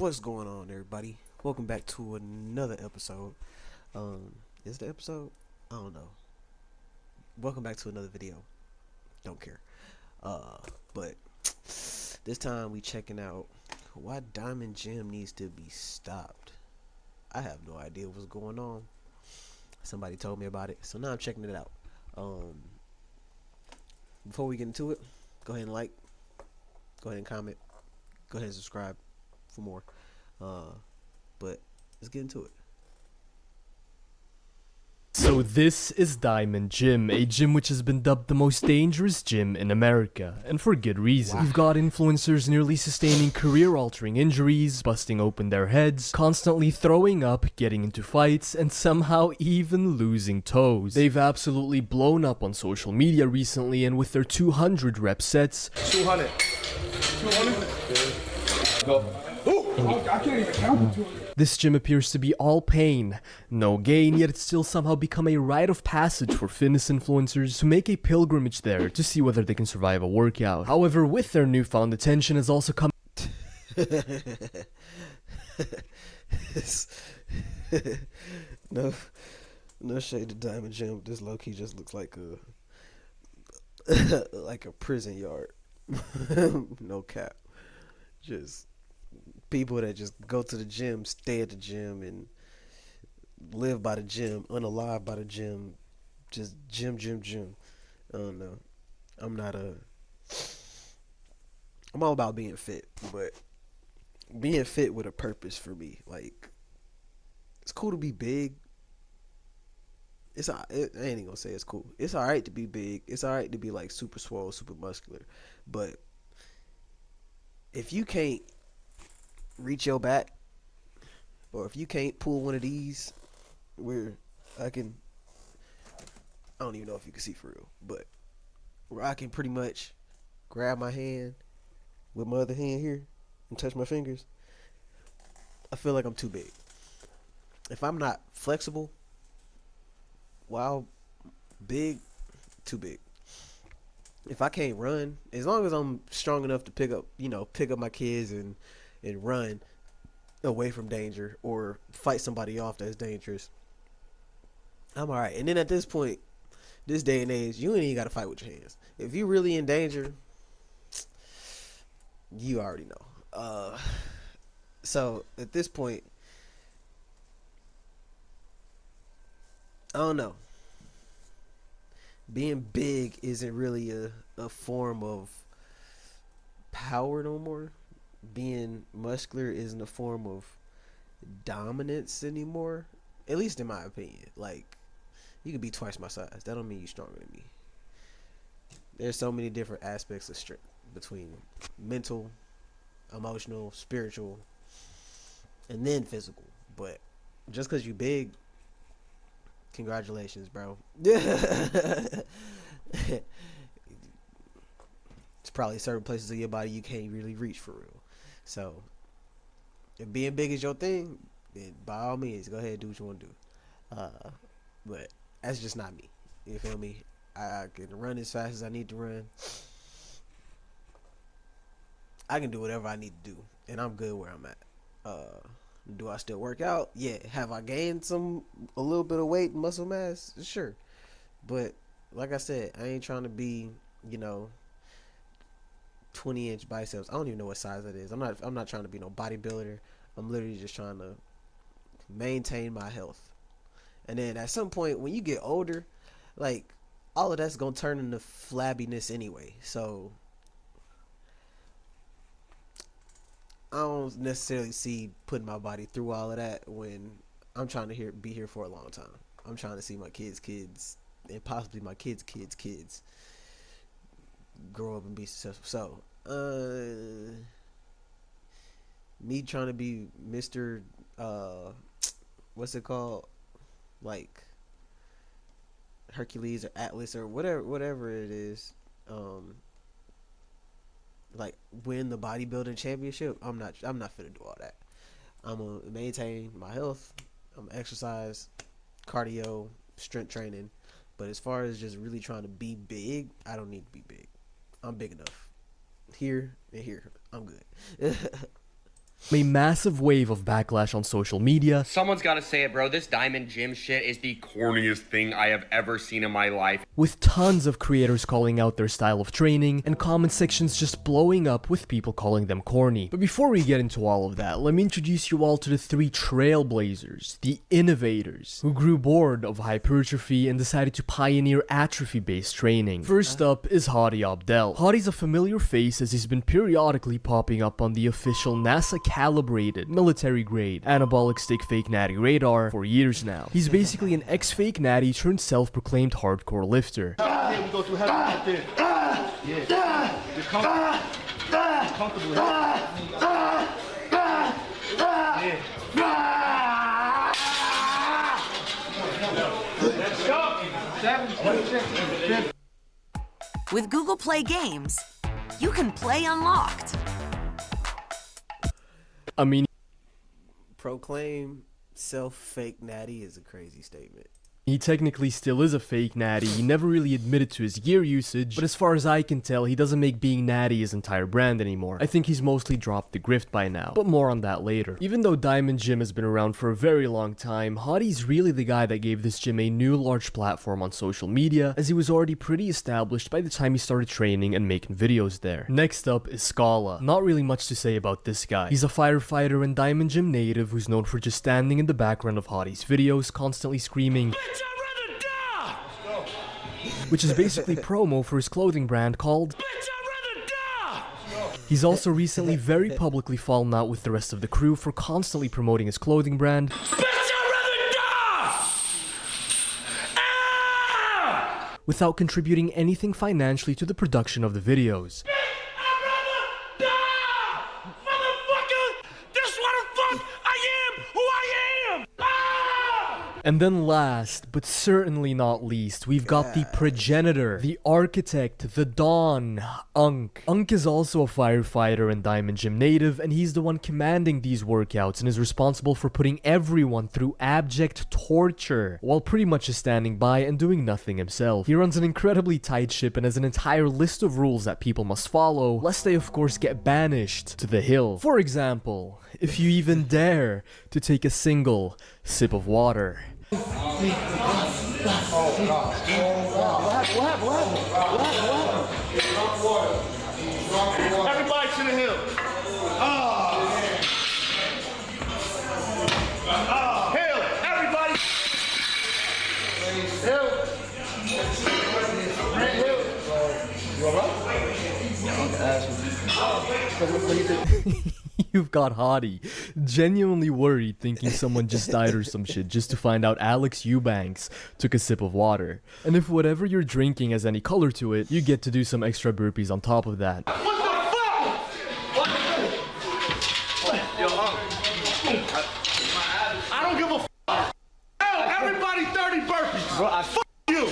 What's going on, everybody? Welcome back to another episode. Is the episode? I don't know. Welcome back to another video. Don't care. Uh, but this time we checking out why Diamond Gym needs to be stopped. I have no idea what's going on. Somebody told me about it, so now I'm checking it out. Um, Before we get into it, go ahead and like, go ahead and comment, go ahead and subscribe for more. But let's get into it. So this is Diamond Gym, a gym which has been dubbed the most dangerous gym in America, and for good reason. Wow. You've got influencers nearly sustaining career-altering injuries, busting open their heads, constantly throwing up, getting into fights, and somehow even losing toes. They've absolutely blown up on social media recently, and with their 200 rep sets, 200. 200? Go. Oh, I can't even count to 200. this gym appears to be all pain, no gain, yet it's still somehow become a rite of passage for fitness influencers to make a pilgrimage there to see whether they can survive a workout. However, with their newfound attention has also come no, no shade to Diamond Gym. This low key just looks like a like a prison yard. No cap. Just people that just go to the gym, stay at the gym, and live by the gym, unalive by the gym. Just gym. I don't know. I'm not a. I'm all about being fit, but being fit with a purpose for me. Like, it's cool to be big. I ain't even gonna say it's cool. It's all right to be big. It's all right to be like super swole, super muscular. But if you can't reach your back, or if you can't pull one of these, where I don't even know if you can see for real, but where I can pretty much grab my hand with my other hand here and touch my fingers, I feel like I'm too big. If I'm not flexible, while big, too big. If I can't run, as long as I'm strong enough to pick up my kids and run away from danger or fight somebody off that's dangerous, I'm all right. And then at this point, this day and age, you ain't even got to fight with your hands. If you really in danger, you already know. So at this point, I don't know. Being big isn't really a form of power no more. Being muscular isn't a form of dominance anymore. At least in my opinion. Like, you can be twice my size. That don't mean you're stronger than me. There's so many different aspects of strength between mental, emotional, spiritual, and then physical. But just because you big, congratulations, bro. It's probably certain places of your body you can't really reach for real. So, if being big is your thing, then by all means, go ahead and do what you want to do. But that's just not me. You feel me? I can run as fast as I need to run. I can do whatever I need to do, and I'm good where I'm at. Do I still work out? Yeah. Have I gained a little bit of weight and muscle mass? Sure. But like I said, I ain't trying to be, 20-inch biceps. I don't even know what size that is. I'm not trying to be no bodybuilder. I'm literally just trying to maintain my health. And then at some point when you get older, like, all of that's gonna turn into flabbiness anyway. So I don't necessarily see putting my body through all of that when I'm trying to be here for a long time. I'm trying to see my kids, and possibly my kids grow up and be successful. So, me trying to be Mr. What's it called? Like Hercules or Atlas or whatever it is. Like win the bodybuilding championship. I'm not finna do all that. I'm gonna maintain my health. I'm gonna exercise, cardio, strength training. But as far as just really trying to be big, I don't need to be big. I'm big enough. Here and here, I'm good. A massive wave of backlash on social media, Someone's gotta say it, bro. This Diamond Gym shit is the corniest thing I have ever seen in my life. with tons of creators calling out their style of training, and comment sections just blowing up with people calling them corny. But before we get into all of that, let me introduce you all to the 3 trailblazers, the innovators, who grew bored of hypertrophy and decided to pioneer atrophy-based training. First up is Hadi Abdel. Hadi's a familiar face as he's been periodically popping up on the official NASA-calibrated, military-grade, anabolic stick fake natty radar for years now. He's basically an ex-fake natty turned self-proclaimed hardcore lifter. Yeah, we go through heaven right there. Yeah. Just comfortable. Let's go. 7, 6, 7. With Google Play Games, you can play unlocked. I mean, Proclaim self-fake natty is a crazy statement. he technically still is a fake natty. He never really admitted to his gear usage, but as far as I can tell, he doesn't make being natty his entire brand anymore. I think he's mostly dropped the grift by now, but more on that later. Even though Diamond Gym has been around for a very long time, Hadi's really the guy that gave this gym a new large platform on social media, as he was already pretty established by the time he started training and making videos there. Next up is Scala. Not really much to say about this guy. He's a firefighter and Diamond Gym native who's known for just standing in the background of Hadi's videos, constantly screaming, which is basically promo for his clothing brand called He's also recently very publicly fallen out with the rest of the crew for constantly promoting his clothing brand without contributing anything financially to the production of the videos. And then last, but certainly not least, we've got the progenitor, the architect, the Don, Unk. Unk is also a firefighter and Diamond Gym native, and he's the one commanding these workouts and is responsible for putting everyone through abject torture, while pretty much just standing by and doing nothing himself. He runs an incredibly tight ship and has an entire list of rules that people must follow, lest they of course get banished to the hill. For example, if you even dare to take a single sip of water. Everybody to the hill. Hill. Everybody. Hill. You alright? You've got Hadi genuinely worried, thinking someone just died or some shit, just to find out Alex Eubanks took a sip of water. And if whatever you're drinking has any color to it, you get to do some extra burpees on top of that. What the fuck? Yo, I don't give a fuck. Hell, everybody 30 burpees. Bro, fuck you.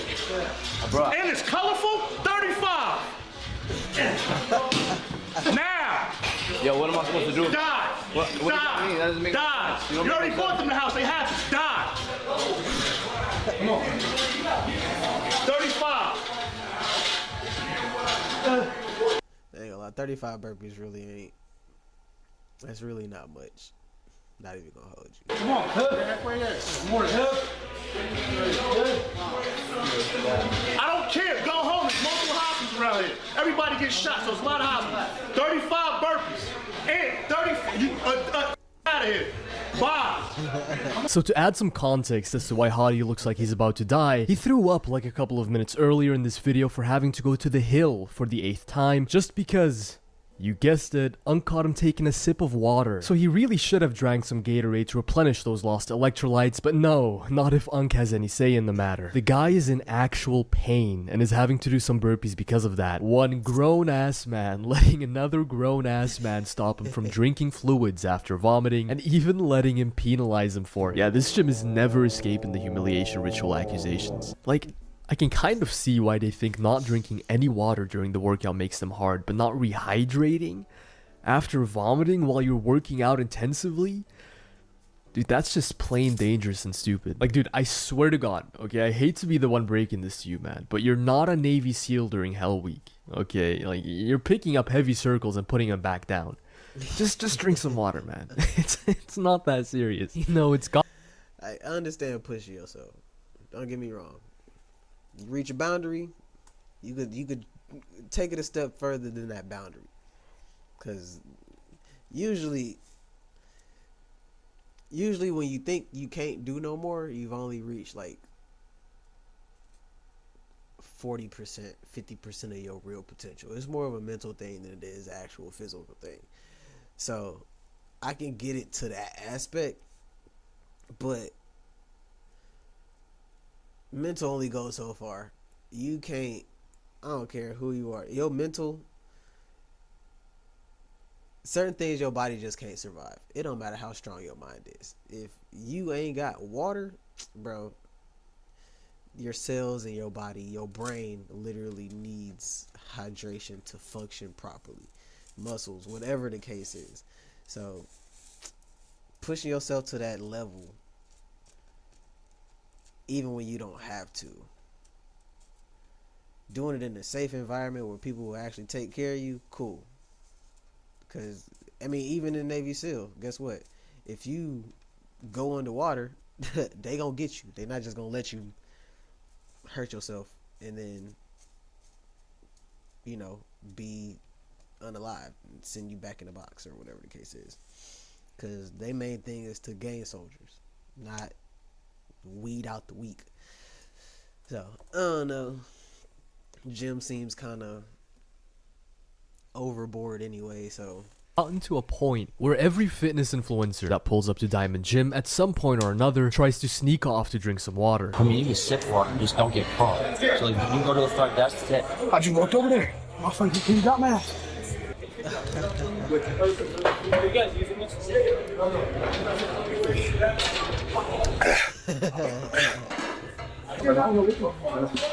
Bro. And it's colorful. 35. Now. Yo, what am I supposed to do? Die. What does that mean? That doesn't make Die. sense. You already bought them the house. They have to die. Come on. 35. I ain't gonna lie, 35 burpees really ain't. That's really not much. Not even gonna hold you. Come on, Hub. More Hub. I don't care. Go home. There's multiple hospitals around here. Everybody gets shot, so it's a lot of hospitals. 35 burpees. And 30. You, out of here. Bye. So to add some context as to why Hadi looks like he's about to die, he threw up like a couple of minutes earlier in this video for having to go to the hill for the 8th time, just because, you guessed it, Unk caught him taking a sip of water. So he really should have drank some Gatorade to replenish those lost electrolytes, but no, not if Unk has any say in the matter. The guy is in actual pain and is having to do some burpees because of that. One grown-ass man letting another grown-ass man stop him from drinking fluids after vomiting, and even letting him penalize him for it. Yeah, this gym is never escaping the humiliation ritual accusations. Like, I can kind of see why they think not drinking any water during the workout makes them hard, but not rehydrating after vomiting while you're working out intensively? Dude, that's just plain dangerous and stupid. Like, dude, I swear to God, okay, I hate to be the one breaking this to you, man, but you're not a Navy SEAL during Hell Week, okay? Like, you're picking up heavy circles and putting them back down. Just drink some water, man. It's not that serious. You know, it's got. I understand pushing yourself. Don't get me wrong. You reach a boundary, you could take it a step further than that boundary. Cause usually when you think you can't do no more, you've only reached like 40%, 50% of your real potential. It's more of a mental thing than it is an actual physical thing. So I can get it to that aspect, but mental only goes so far. You can't, I don't care who you are. Your mental, certain things your body just can't survive. It don't matter how strong your mind is. If you ain't got water, bro, your cells in your body, your brain literally needs hydration to function properly. Muscles, whatever the case is. So pushing yourself to that level, even when you don't have to, doing it in a safe environment where people will actually take care of you, cool. Because I mean, even in Navy SEAL, guess what? If you go underwater, they gonna get you. They're not just gonna let you hurt yourself and then, you know, be unalive and send you back in the box or whatever the case is. Because their main thing is to gain soldiers, not weed out the weak. So I don't know. Jim seems kind of overboard anyway, so Gotten to a point where every fitness influencer that pulls up to Diamond Gym at some point or another tries to sneak off to drink some water. I mean, you can sip for it, just don't get caught. So like, when you go to the front desk, that's it. How'd you walk over there? My friend, you got mad.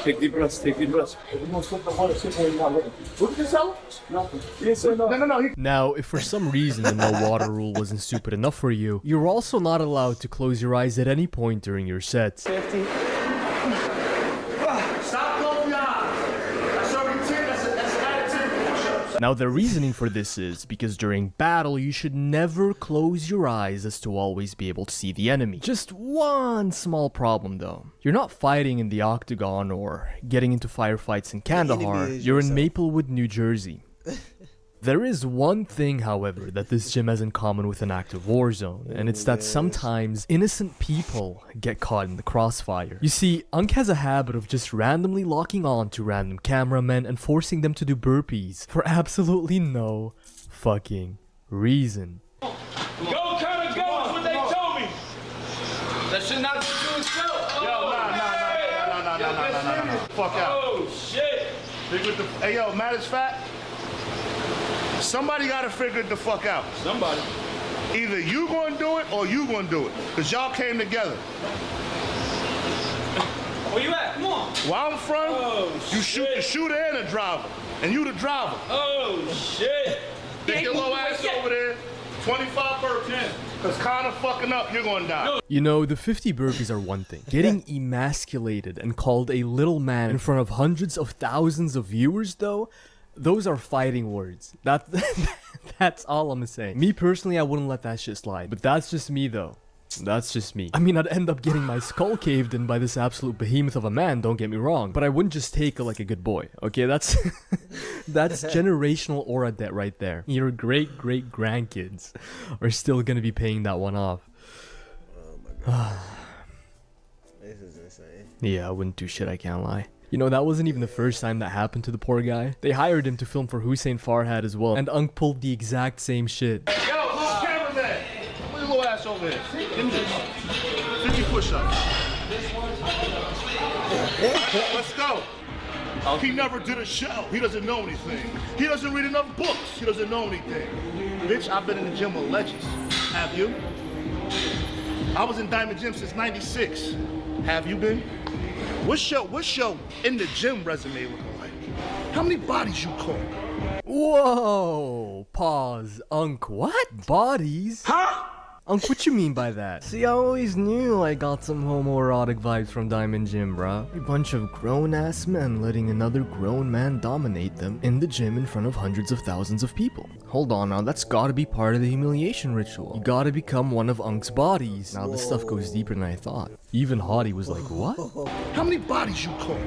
Take deep breaths, take deep breaths. Now, if for some reason the no water rule wasn't stupid enough for you, you're also not allowed to close your eyes at any point during your sets. Stop closing your eyes. That's already 10. That's out of 10 push-ups. Now, the reasoning for this is because during battle, you should never close your eyes as to always be able to see the enemy. Just one small problem though. You're not fighting in the octagon or getting into firefights in Kandahar. You're in Maplewood, New Jersey. There is one thing, however, that this gym has in common with an active war zone, and it's that sometimes innocent people get caught in the crossfire. You see, Unk has a habit of just randomly locking on to random cameramen and forcing them to do burpees for absolutely no fucking reason. Go, kind of go is what they told me. That should not be doing so. Yo, nah. Fuck out. Oh, shit. Hey, yo, matter of fact, somebody gotta figure it the fuck out. Somebody. Either you gonna do it or you gonna do it. Cause y'all came together. Where you at? Come on. Where I'm from, you shoot the shooter and the driver. And you the driver. Oh, shit. Take your little ass over there, 25 burpees. Cause kinda fucking up, you're gonna die. You know, the 50 burpees are one thing. Getting emasculated and called a little man in front of hundreds of thousands of viewers, though, those are fighting words. That's all I'm saying. Me personally, I wouldn't let that shit slide. But that's just me, though. That's just me. I mean, I'd end up getting my skull caved in by this absolute behemoth of a man, don't get me wrong. But I wouldn't just take it like a good boy, okay? That's that's generational aura debt right there. Your great-great-grandkids are still gonna be paying that one off. oh my god. This is insane. Yeah, I wouldn't do shit, I can't lie. You know, that wasn't even the first time that happened to the poor guy. They hired him to film for Hussein Farhad as well, and Unk pulled the exact same shit. Yo, little cameraman. Put your little ass over here. Give me this. 50 push-ups. Let's go. He never did a show. He doesn't know anything. He doesn't read enough books. He doesn't know anything. Bitch, I've been in the gym with legends. Have you? I was in Diamond Gym since '96. Have you been? What's your in the gym resume looking like? How many bodies you caught? Whoa! Pause. Unk, what? Bodies? Huh? Unc, what you mean by that? See, I always knew I got some homoerotic vibes from Diamond Gym, bruh. A bunch of grown-ass men letting another grown man dominate them in the gym in front of hundreds of thousands of people. Hold on now, that's gotta be part of the humiliation ritual. You gotta become one of Unc's bodies. Now, this stuff goes deeper than I thought. Even Hottie was like, what? How many bodies you call?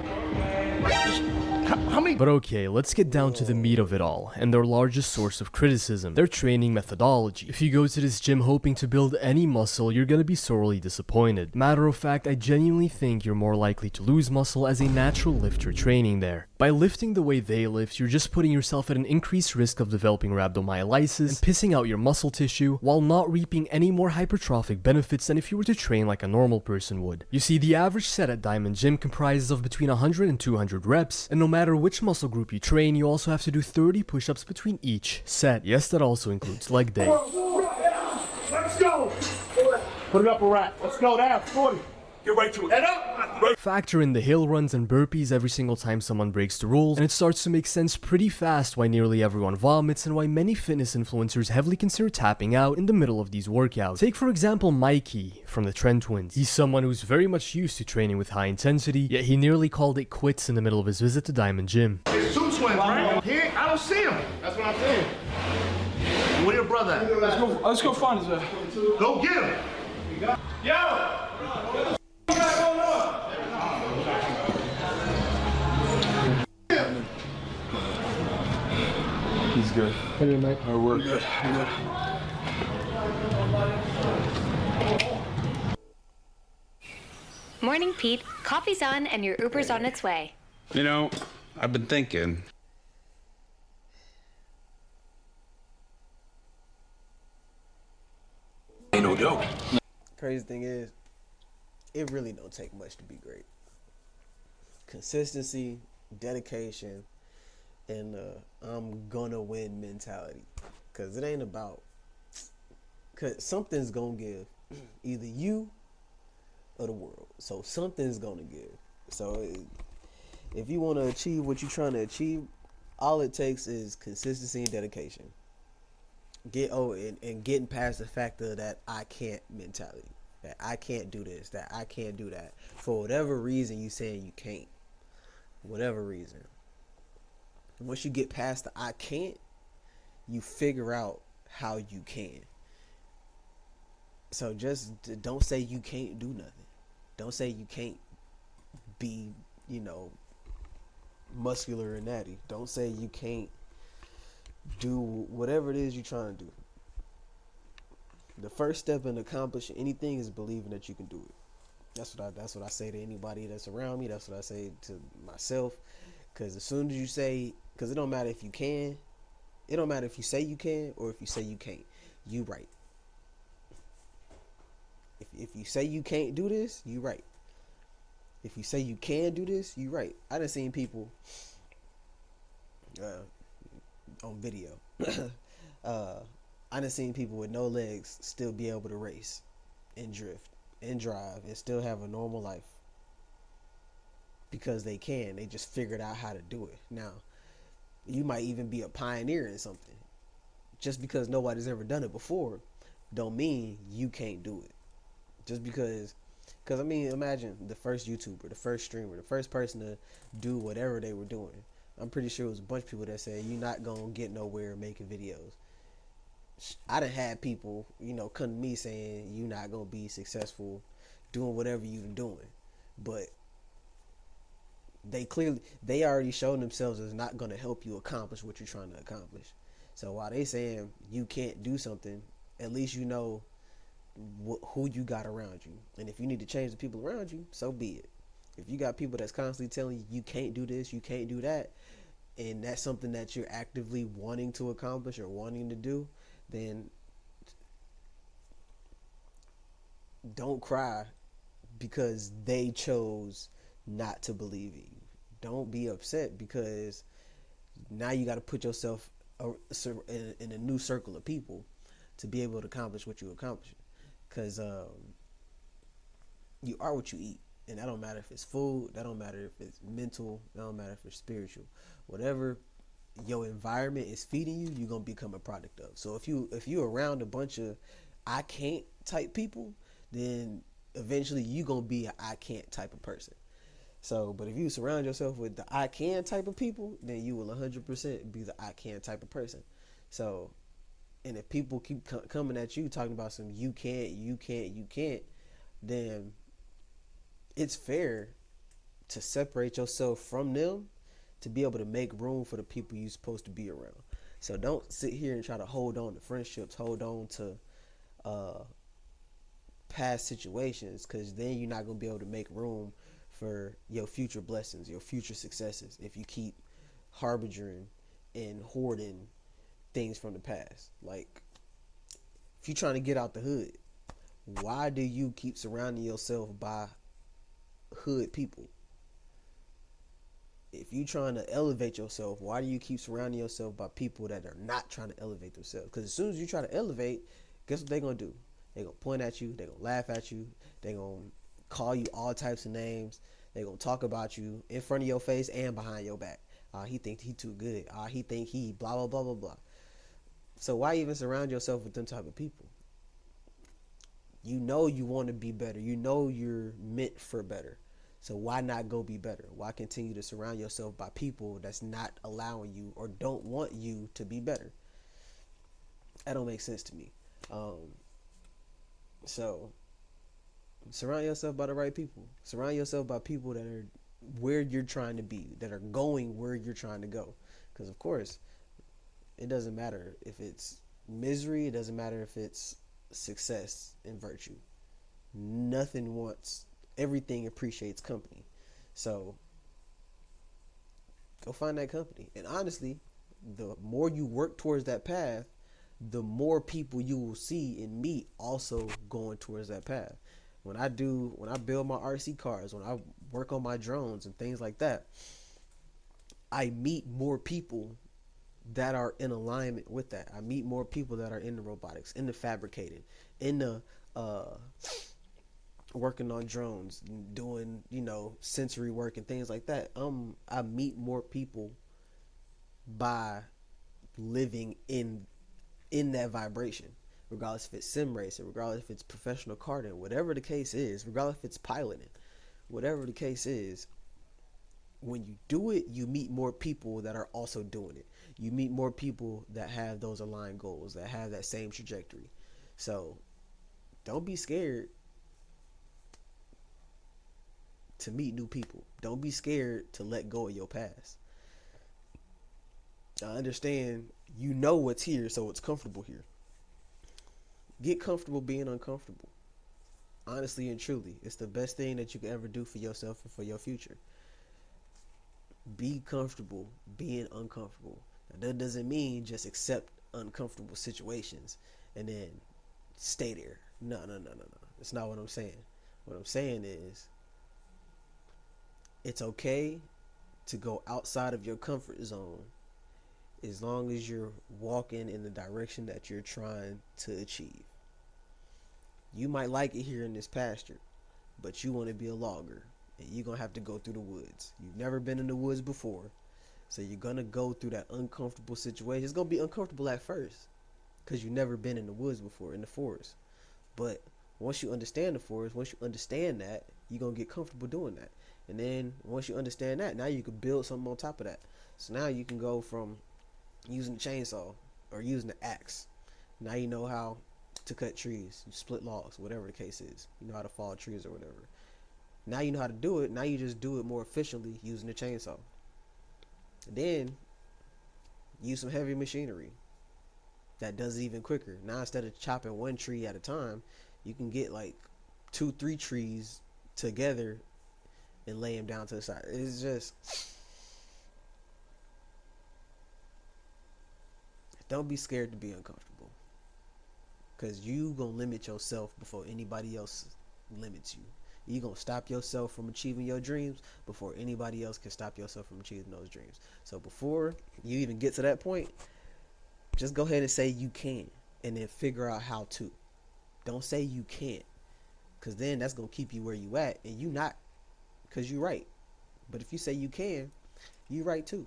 How many? But okay, let's get down to the meat of it all, and their largest source of criticism, their training methodology. If you go to this gym hoping to build any muscle, you're gonna be sorely disappointed. Matter of fact, I genuinely think you're more likely to lose muscle as a natural lifter training there. By lifting the way they lift, you're just putting yourself at an increased risk of developing rhabdomyolysis and pissing out your muscle tissue, while not reaping any more hypertrophic benefits than if you were to train like a normal person would. You see, the average set at Diamond Gym comprises of between 100 and 200 reps, and no matter which muscle group you train, you also have to do 30 push-ups between each set. Yes, that also includes leg day. Let's go. Put it up a rack. Let's go down. 40. Get right to it. Head up. Factor in the hill runs and burpees every single time someone breaks the rules, and it starts to make sense pretty fast why nearly everyone vomits and why many fitness influencers heavily consider tapping out in the middle of these workouts. Take for example Mikey from the Trent Twins. He's someone who's very much used to training with high intensity, yet he nearly called it quits in the middle of his visit to Diamond Gym. It's two twins, right? I don't see him. That's what I'm saying. Where your brother at? Let's go find his Go get him. Yo! He's good. Hey, mate. Our work. Good. Morning, Pete. Coffee's on and your Uber's on its way. You know, I've been thinking. Ain't no joke. Crazy thing is, it really don't take much to be great. Consistency, dedication, and I'm gonna win mentality. Cause it ain't about, cause something's gonna give, either you or the world. So something's gonna give. So if you want to achieve what you're trying to achieve, all it takes is consistency and dedication. And getting past the fact of that I can't mentality, that I can't do this, that I can't do that, for whatever reason you saying you can't, whatever reason. Once you get past the I can't, you figure out how you can. So just don't say you can't do nothing. Don't say you can't be, muscular and natty. Don't say you can't do whatever it is you're trying to do. The first step in accomplishing anything is believing that you can do it. That's what I say to anybody that's around me. That's what I say to myself. Because as soon as you say, because it don't matter if you can, it don't matter if you say you can or if you say you can't. You right. If you say you can't do this, you right. If you say you can do this, you right. I done seen people on video. I done seen people with no legs still be able to race and drift and drive and still have a normal life because they can. They just figured out how to do it. Now, you might even be a pioneer in something. Just because nobody's ever done it before don't mean you can't do it. Just because I mean, imagine the first YouTuber, the first streamer, the first person to do whatever they were doing. I'm pretty sure it was a bunch of people that said you're not gonna get nowhere making videos. I done had people, come to me saying you're not gonna be successful doing whatever you're doing, but they already shown themselves as not gonna help you accomplish what you're trying to accomplish. So while they saying you can't do something, at least you know who you got around you, and if you need to change the people around you, so be it. If you got people that's constantly telling you can't do this, you can't do that, and that's something that you're actively wanting to accomplish or wanting to do, then don't cry because they chose not to believe in you. Don't be upset because now you got to put yourself in a new circle of people to be able to accomplish what you accomplish. Because you are what you eat. And that don't matter if it's food, that don't matter if it's mental, that don't matter if it's spiritual. Whatever your environment is feeding you, you're gonna become a product of. So if you around a bunch of I can't type people, then eventually you gonna be an I can't type of person. So, but if you surround yourself with the I can type of people, then you will 100% be the I can type of person. So, and if people keep coming at you talking about some you can't, then it's fair to separate yourself from them to be able to make room for the people you're supposed to be around. So don't sit here and try to hold on to friendships, hold on to past situations, because then you're not going to be able to make room for your future blessings, your future successes, if you keep harbinging and hoarding things from the past. Like, if you're trying to get out the hood, why do you keep surrounding yourself by hood people? If you're trying to elevate yourself, why do you keep surrounding yourself by people that are not trying to elevate themselves? Because as soon as you try to elevate, guess what they're going to do? They're going to point at you. They're going to laugh at you. They're going to call you all types of names. They're going to talk about you in front of your face and behind your back. He thinks he too good. He think he blah, blah, blah, blah, blah. So why even surround yourself with them type of people? You know you want to be better. You know you're meant for better. So why not go be better? Why continue to surround yourself by people that's not allowing you or don't want you to be better? That don't make sense to me. So surround yourself by the right people. Surround yourself by people that are where you're trying to be, that are going where you're trying to go. Because of course, it doesn't matter if it's misery. It doesn't matter if it's success and virtue. Nothing wants, everything appreciates company. So go find that company. And honestly, the more you work towards that path, the more people you will see and meet also going towards that path. When I build my RC cars, when I work on my drones and things like that, I meet more people that are in alignment with that. I meet more people that are in the robotics, in the fabricating, in the working on drones, doing, sensory work and things like that. I meet more people by living in that vibration, regardless if it's sim racing, regardless if it's professional karting, whatever the case is, regardless if it's piloting, whatever the case is. When you do it, you meet more people that are also doing it. You meet more people that have those aligned goals, that have that same trajectory. So don't be scared to meet new people. Don't be scared to let go of your past. I understand you know what's here, so it's comfortable here. Get comfortable being uncomfortable. Honestly and truly, it's the best thing that you can ever do for yourself and for your future. Be comfortable being uncomfortable. Now, that doesn't mean just accept uncomfortable situations and then stay there. No. That's not what I'm saying. What I'm saying is, it's okay to go outside of your comfort zone as long as you're walking in the direction that you're trying to achieve. You might like it here in this pasture, but you want to be a logger. And you're going to have to go through the woods. You've never been in the woods before. So you're going to go through that uncomfortable situation. It's going to be uncomfortable at first because you've never been in the woods before, in the forest. But once you understand the forest, once you understand that, you're going to get comfortable doing that. And then once you understand that, now you can build something on top of that. So now you can go from using the chainsaw or using the axe. Now you know how to cut trees, you split logs, whatever the case is. You know how to fall trees or whatever. Now you know how to do it. Now you just do it more efficiently using the chainsaw. Then use some heavy machinery that does it even quicker. Now instead of chopping one tree at a time, you can get like 2-3 trees together and lay them down to the side. It's just, don't be scared to be uncomfortable, because you gonna limit yourself before anybody else limits you. You're going to stop yourself from achieving your dreams before anybody else can stop yourself from achieving those dreams. So before you even get to that point, just go ahead and say you can, and then figure out how to. Don't say you can't, because then that's going to keep you where you at, and you not, because you're right. But if you say you can, you're right too.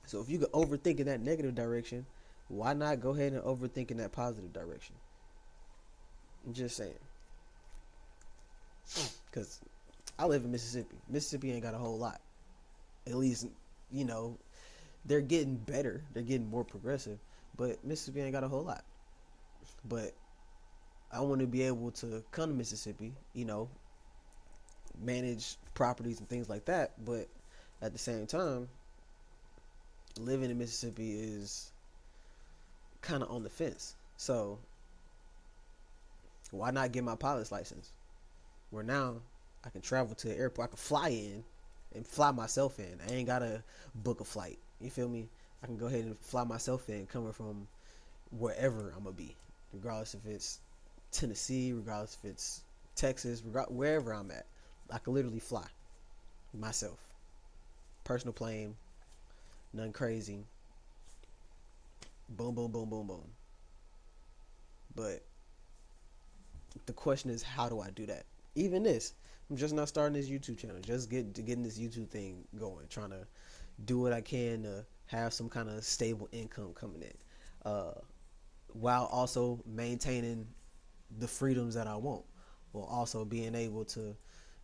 So if you can overthink in that negative direction, why not go ahead and overthink in that positive direction? I'm just saying. Because I live in Mississippi. Mississippi ain't got a whole lot. At least, you know, they're getting better. They're getting more progressive. But Mississippi ain't got a whole lot. But I want to be able to come to Mississippi, you know, manage properties and things like that. But at the same time, living in Mississippi is kind of on the fence. So why not get my pilot's license? Where now I can travel to the airport. I can fly in and fly myself in. I ain't got to book a flight. You feel me? I can go ahead and fly myself in coming from wherever I'm going to be. Regardless if it's Tennessee, regardless if it's Texas, wherever I'm at. I can literally fly myself. Personal plane, nothing crazy. Boom, boom, boom, boom, boom. But the question is, how do I do that? Even this, I'm just not starting this YouTube channel. Just getting this YouTube thing going. Trying to do what I can to have some kind of stable income coming in, while also maintaining the freedoms that I want, while also being able to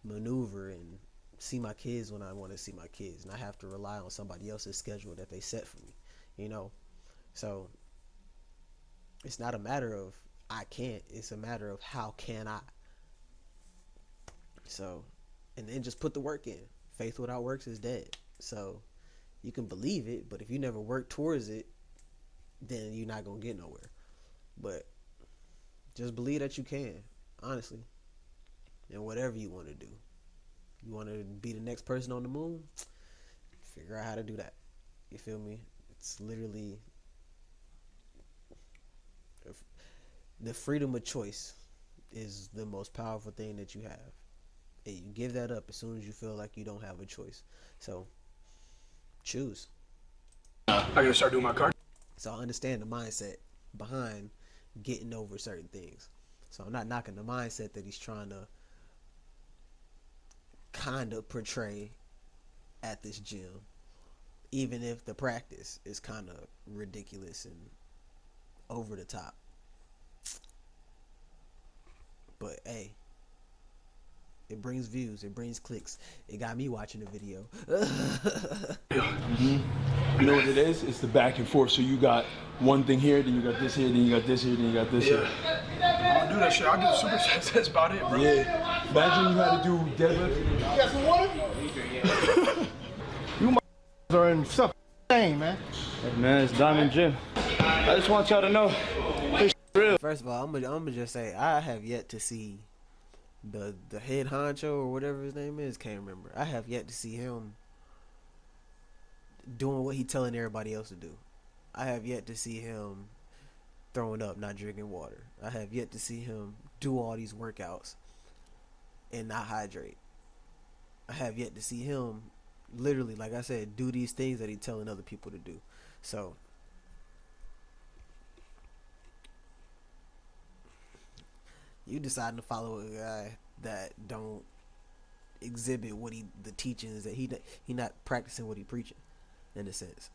maneuver and see my kids when I want to see my kids, and I have to rely on somebody else's schedule that they set for me, you know. So it's not a matter of I can't, it's a matter of how can I. So, and then just put the work in. Faith without works is dead. So you can believe it, but if you never work towards it, then you're not gonna get nowhere. But just believe that you can, honestly. And whatever you want to do. You want to be the next person on the moon? Figure out how to do that. You feel me? It's literally the freedom of choice is the most powerful thing that you have. And you give that up as soon as you feel like you don't have a choice. So choose. I gotta start doing my card. So I understand the mindset behind getting over certain things. So I'm not knocking the mindset that he's trying to kind of portray at this gym, even if the practice is kind of ridiculous and over the top. But hey, it brings views, it brings clicks. It got me watching the video. You know what it is? It's the back and forth. So you got one thing here, then you got this here, then you got this here, then you got this here. I don't do that shit. I do super sets. That's about it, bro. Yeah. Imagine you had to do deadlift. You got some water? You are in stuff man. Hey, man, it's Diamond Jim. I just want y'all to know this real. First of all, I'm gonna just say I have yet to see the head honcho or whatever his name is. Can't remember. I have yet to see him doing what he telling everybody else to do. I have yet to see him throwing up, not drinking water. I have yet to see him do all these workouts and not hydrate. I have yet to see him literally, like I said, do these things that he's telling other people to do. So you deciding to follow a guy that don't exhibit what the teachings that he not practicing what he preaching, in a sense.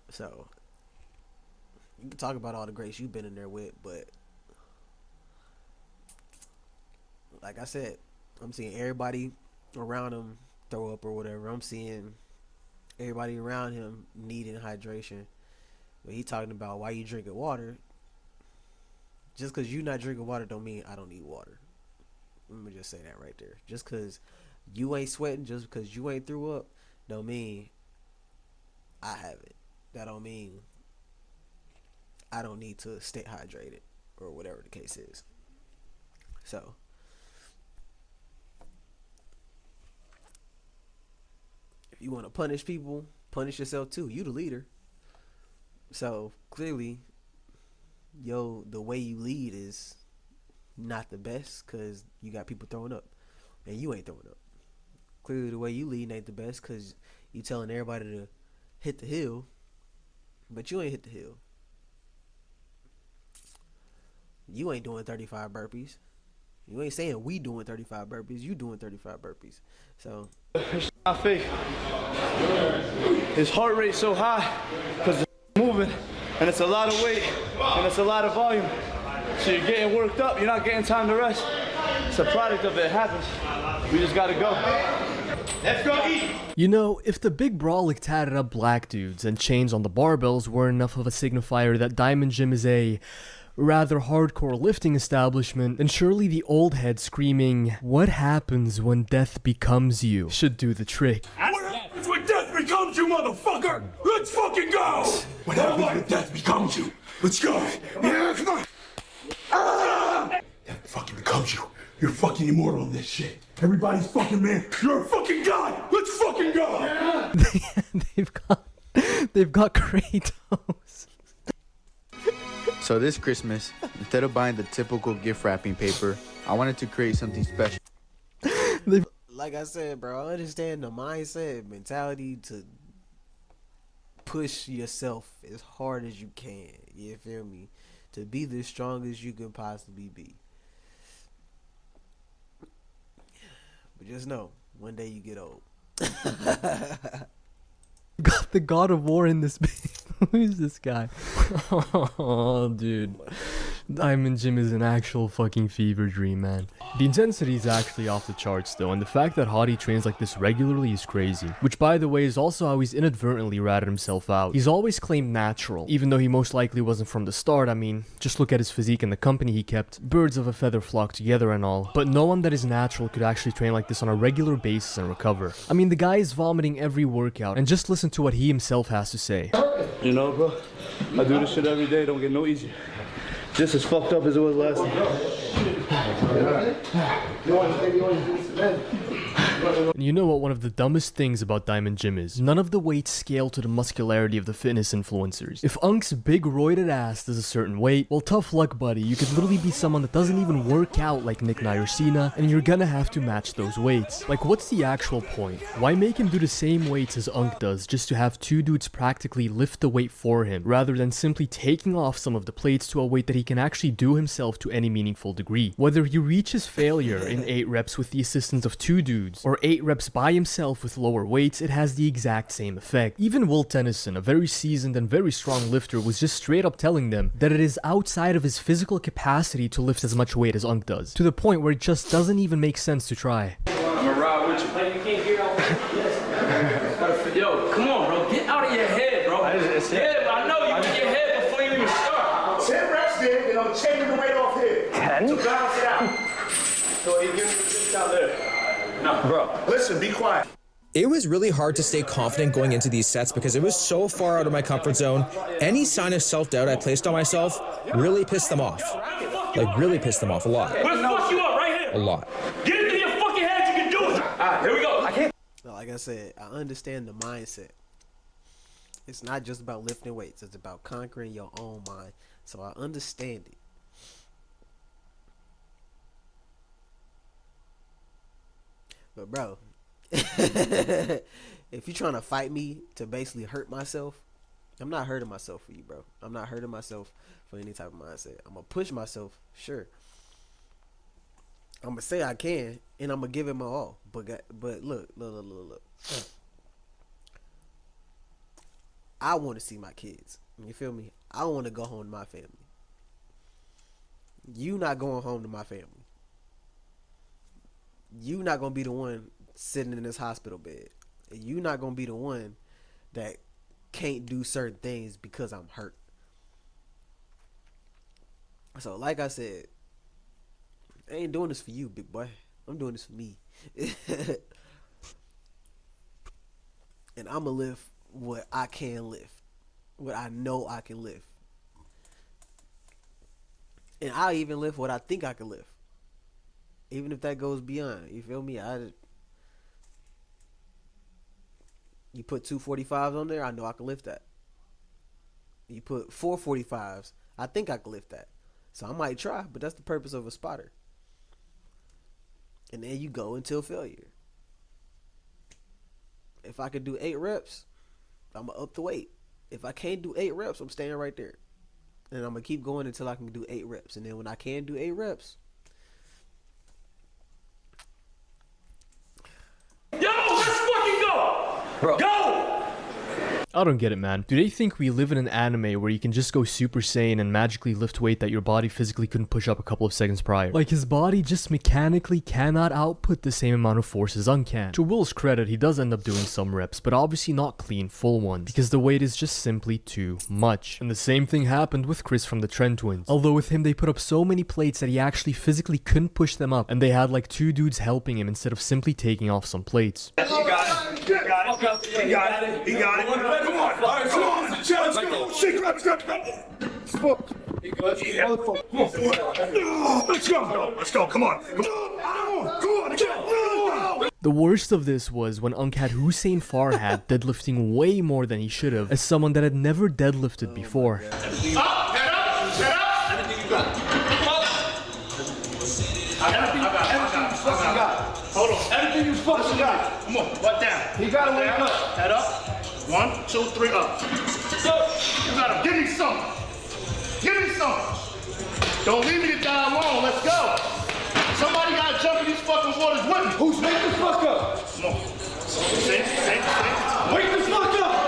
So you can talk about all the greats you've been in there with, but like I said, I'm seeing everybody around him throw up or whatever. I'm seeing everybody around him needing hydration. But he talking about why you drinking water. Just because you not drinking water don't mean I don't need water. Let me just say that right there. Just because you ain't sweating, just because you ain't threw up, don't mean I haven't. That don't mean I don't need to stay hydrated or whatever the case is. So if you want to punish people, punish yourself too. You the leader. So clearly, the way you lead is not the best because you got people throwing up and you ain't throwing up. Clearly the way you lead ain't the best because you telling everybody to hit the hill, but you ain't hit the hill. You ain't doing 35 burpees. You ain't saying we doing 35 burpees. You doing 35 burpees. So It's not fake. His heart rate's so high because it's moving and it's a lot of weight and it's a lot of volume. So you're getting worked up, you're not getting time to rest. It's a product of it happens. We just gotta go. Let's go eat! You know, if the big brolic tatted up black dudes and chains on the barbells were enough of a signifier that Diamond Gym is a rather hardcore lifting establishment, then surely the old head screaming, "What happens when death becomes you?" should do the trick. What happens when death becomes you, motherfucker? Let's fucking go! What happens when death becomes you? Let's go! Yeah, come on! Death fucking becomes you. You're fucking immortal in this shit. Everybody's fucking man. You're a fucking god. Let's fucking go! They've got Kratos. So this Christmas, instead of buying the typical gift wrapping paper, I wanted to create something special. Like I said, bro, I understand the mindset, mentality to push yourself as hard as you can. You feel me? To be the strongest you can possibly be. But just know, one day you get old. Got the God of War in this bitch. Who is this guy? Oh, dude. Diamond Gym is an actual fucking fever dream, man. The intensity is actually off the charts though, and the fact that Hottie trains like this regularly is crazy. Which, by the way, is also how he's inadvertently ratted himself out. He's always claimed natural, even though he most likely wasn't from the start. I mean, just look at his physique and the company he kept. Birds of a feather flock together and all. But no one that is natural could actually train like this on a regular basis and recover. I mean, the guy is vomiting every workout, and just listen to what he himself has to say. You know, bro, I do this shit every day, don't get no easier. Just as fucked up as it was last time. And you know what one of the dumbest things about Diamond Gym is? None of the weights scale to the muscularity of the fitness influencers. If Unk's big roided ass does a certain weight, well, tough luck, buddy. You could literally be someone that doesn't even work out like Nick Nayarcina, and you're gonna have to match those weights. Like, what's the actual point? Why make him do the same weights as Unk does just to have two dudes practically lift the weight for him, rather than simply taking off some of the plates to a weight that he can actually do himself to any meaningful degree? Whether he reaches failure in 8 reps with the assistance of 2 dudes, or 8 reps by himself with lower weights, it has the exact same effect. Even Will Tennyson, a very seasoned and very strong lifter, was just straight up telling them that it is outside of his physical capacity to lift as much weight as Unk does, to the point where it just doesn't even make sense to try. I'm gonna ride with you. Yo, come on, bro. Get out of your head, bro. Yeah, I know you get your head before you even start. 10 reps there, and I'm changing the weight off here. 10? So balance it out. So you give me this down there. No, bro. Listen, be quiet. It was really hard to stay confident going into these sets because it was so far out of my comfort zone. Any sign of self-doubt I placed on myself really pissed them off. Like, really pissed them off a lot. We'll fuck you up right here. A lot. Get into your fucking head, you can do it. Alright, here we go. I can't. Like I said, I understand the mindset. It's not just about lifting weights. It's about conquering your own mind. So I understand it. But bro, if you're trying to fight me to basically hurt myself, I'm not hurting myself for you, bro. I'm not hurting myself for any type of mindset. I'm gonna push myself, sure. I'm gonna say I can, and I'm gonna give it my all. But look. I want to see my kids. You feel me? I want to go home to my family. You not going home to my family. You not gonna be the one sitting in this hospital bed. You not gonna be the one that can't do certain things because I'm hurt. So like I said, I ain't doing this for you, big boy. I'm doing this for me. And I'ma lift what I can lift. What I know I can lift. And I'll even lift what I think I can lift. Even if that goes beyond. You feel me? You put 245s on there, I know I can lift that. You put 445s, I think I can lift that. So I might try, but that's the purpose of a spotter. And then you go until failure. If I could do 8 reps, I'm going to up the weight. If I can't do 8 reps, I'm staying right there. And I'm going to keep going until I can do 8 reps. And then when I can do 8 reps, yo, let's fucking go! Bro. Go! I don't get it, man. Do they think we live in an anime where you can just go Super Saiyan and magically lift weight that your body physically couldn't push up a couple of seconds prior? Like, his body just mechanically cannot output the same amount of force as Unk can. To Will's credit, he does end up doing some reps, but obviously not clean full ones, because the weight is just simply too much. And the same thing happened with Chris from the Trent Twins. Although with him, they put up so many plates that he actually physically couldn't push them up, and they had like 2 dudes helping him instead of simply taking off some plates. He got it. He got it. He got it. He got it. Come on. Come on. Let's go. Shake, grab. Let's go. Let's go. Come on. Come on. The worst of this was when Unk had Hussein Farhat deadlifting way more than he should have, as someone that had never deadlifted before. Up, head up, head up. Everything you got. Everything you fucking got. Hold on. Everything you fucking got. Come on, butt down. He got to wake up. Head up. 1, 2, 3, up. You got him. Give me some. Give me some. Don't leave me to die alone. Let's go. Somebody got to jump in these fucking waters with me. Who's wake the fuck up? Come on. Sit. Wake the fuck up.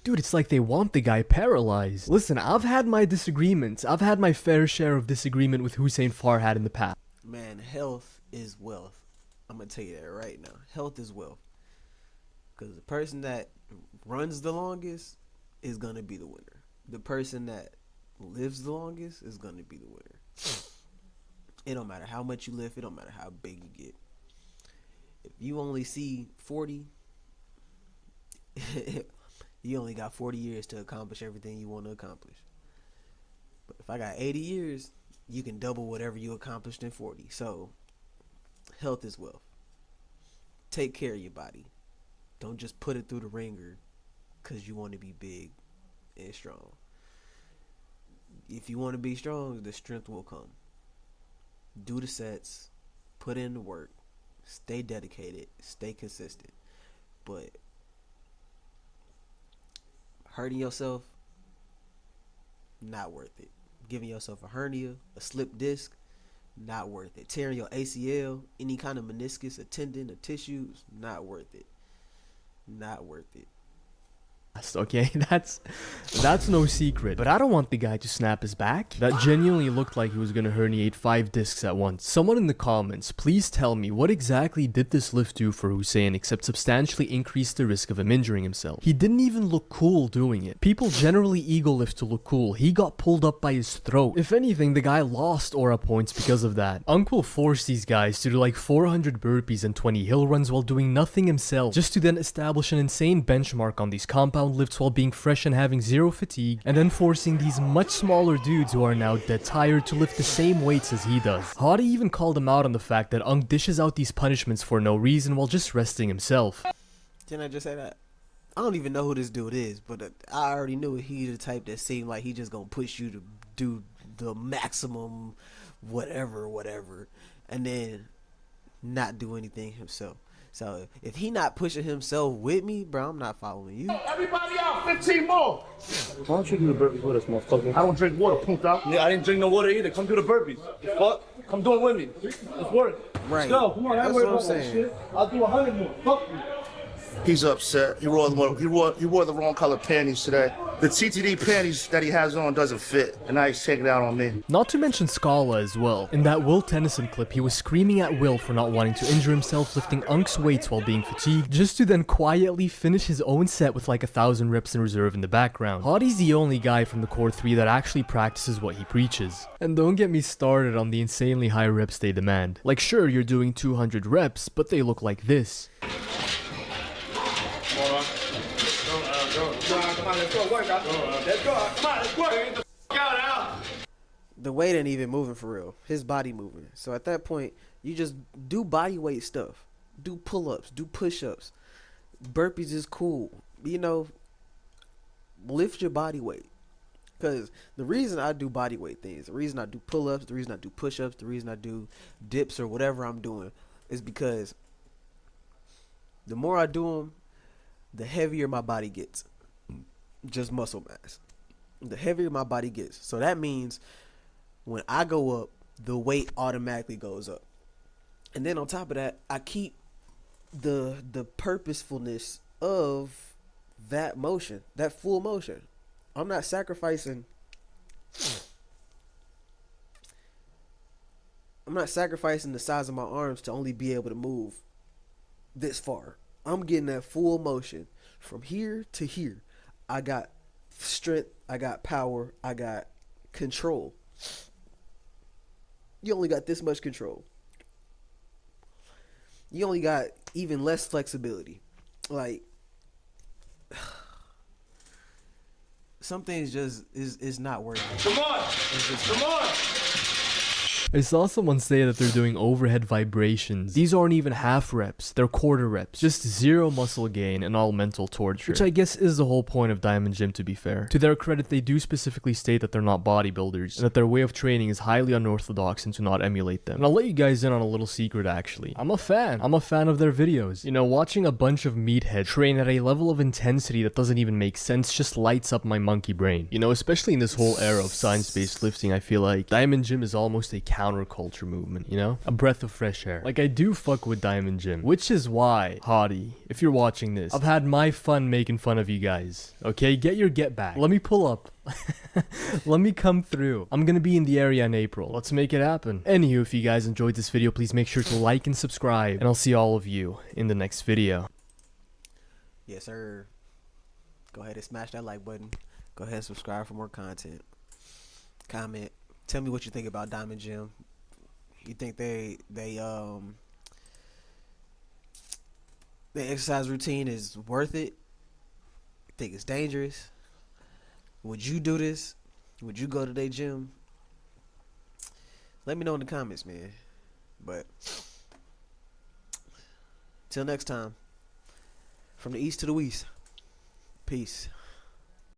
Dude, it's like they want the guy paralyzed. Listen, I've had my disagreements. I've had my fair share of disagreement with Hussein Farhat in the past. Man, health is wealth. I'm going to tell you that right now. Health is wealth. Because the person that runs the longest is going to be the winner. The person that lives the longest is going to be the winner. It don't matter how much you lift. It don't matter how big you get. If you only see 40, you only got 40 years to accomplish everything you want to accomplish. But if I got 80 years, you can double whatever you accomplished in 40. So, health is wealth. Take care of your body. Don't just put it through the ringer because you want to be big and strong. If you want to be strong, the strength will come. Do the sets. Put in the work. Stay dedicated. Stay consistent. But hurting yourself, not worth it. Giving yourself a hernia, a slip disc, not worth it. Tearing your ACL, any kind of meniscus, a tendon, a tissues, not worth it. Not worth it. Okay, that's no secret. But I don't want the guy to snap his back. That genuinely looked like he was gonna herniate 5 discs at once. Someone in the comments, please tell me what exactly did this lift do for Hussein except substantially increase the risk of him injuring himself. He didn't even look cool doing it. People generally ego lift to look cool. He got pulled up by his throat. If anything, the guy lost aura points because of that. Unk will force these guys to do like 400 burpees and 20 hill runs while doing nothing himself, just to then establish an insane benchmark on these compound lifts while being fresh and having zero fatigue, and then forcing these much smaller dudes who are now dead tired to lift the same weights as he does. Hadi even called him out on the fact that Unk dishes out these punishments for no reason while just resting himself. Didn't I just say that? I don't even know who this dude is, but I already knew he's the type that seemed like he just gonna push you to do the maximum whatever, and then not do anything himself. So if he not pushing himself with me, bro, I'm not following you. Everybody out, 15 more. Why don't you do the burpees with us, motherfucker? I don't drink water, Punta. Yeah, I didn't drink no water either. Come do the burpees. Fuck. Come do it with me. Let's work. Right. Let's go. Come on. I That's ain't worried what I'm about that saying. shit. I'll do 100 more. Fuck you. He's upset. He wore the wrong color panties today. The TTD panties that he has on doesn't fit, and now he's taking it out on me. Not to mention Scala as well. In that Will Tennyson clip, he was screaming at Will for not wanting to injure himself lifting Unk's weights while being fatigued, just to then quietly finish his own set with like 1,000 reps in reserve in the background. Hadi's the only guy from the core 3 that actually practices what he preaches. And don't get me started on the insanely high reps they demand. Like, sure, you're doing 200 reps, but they look like this. The weight ain't even moving for real. His body moving. So at that point, you just do body weight stuff. Do pull-ups, do push-ups. Burpees is cool. You know, lift your body weight. Because the reason I do body weight things, the reason I do pull-ups, the reason I do push-ups, the reason I do dips or whatever I'm doing is because the more I do them, the heavier my body gets. Just muscle mass. The heavier my body gets. So that means when I go up, the weight automatically goes up. And then on top of that, I keep the purposefulness of that motion, that full motion. I'm not sacrificing the size of my arms to only be able to move this far. I'm getting that full motion from here to here. I got strength, I got power, I got control. You only got this much control. You only got even less flexibility. Like, some things just is not worth it. Come on! Come on! I saw someone say that they're doing overhead vibrations. These aren't even half reps, they're quarter reps. Just zero muscle gain and all mental torture. Which I guess is the whole point of Diamond Gym, to be fair. To their credit, they do specifically state that they're not bodybuilders, and that their way of training is highly unorthodox and to not emulate them. And I'll let you guys in on a little secret actually. I'm a fan of their videos. You know, watching a bunch of meatheads train at a level of intensity that doesn't even make sense just lights up my monkey brain. You know, especially in this whole era of science-based lifting, I feel like Diamond Gym is almost a counterculture movement, you know? A breath of fresh air. Like, I do fuck with Diamond Gym, which is why, Hottie, if you're watching this, I've had my fun making fun of you guys. Okay, get your get back. Let me pull up. Let me come through. I'm gonna be in the area in April. Let's make it happen. Anywho, if you guys enjoyed this video, please make sure to like and subscribe, and I'll see all of you in the next video. Yes, sir. Go ahead and smash that like button. Go ahead and subscribe for more content. Comment. Tell me what you think about Diamond Gym. You think their exercise routine is worth it? You think it's dangerous? Would you do this? Would you go to their gym? Let me know in the comments, man. But till next time, from the east to the west, peace.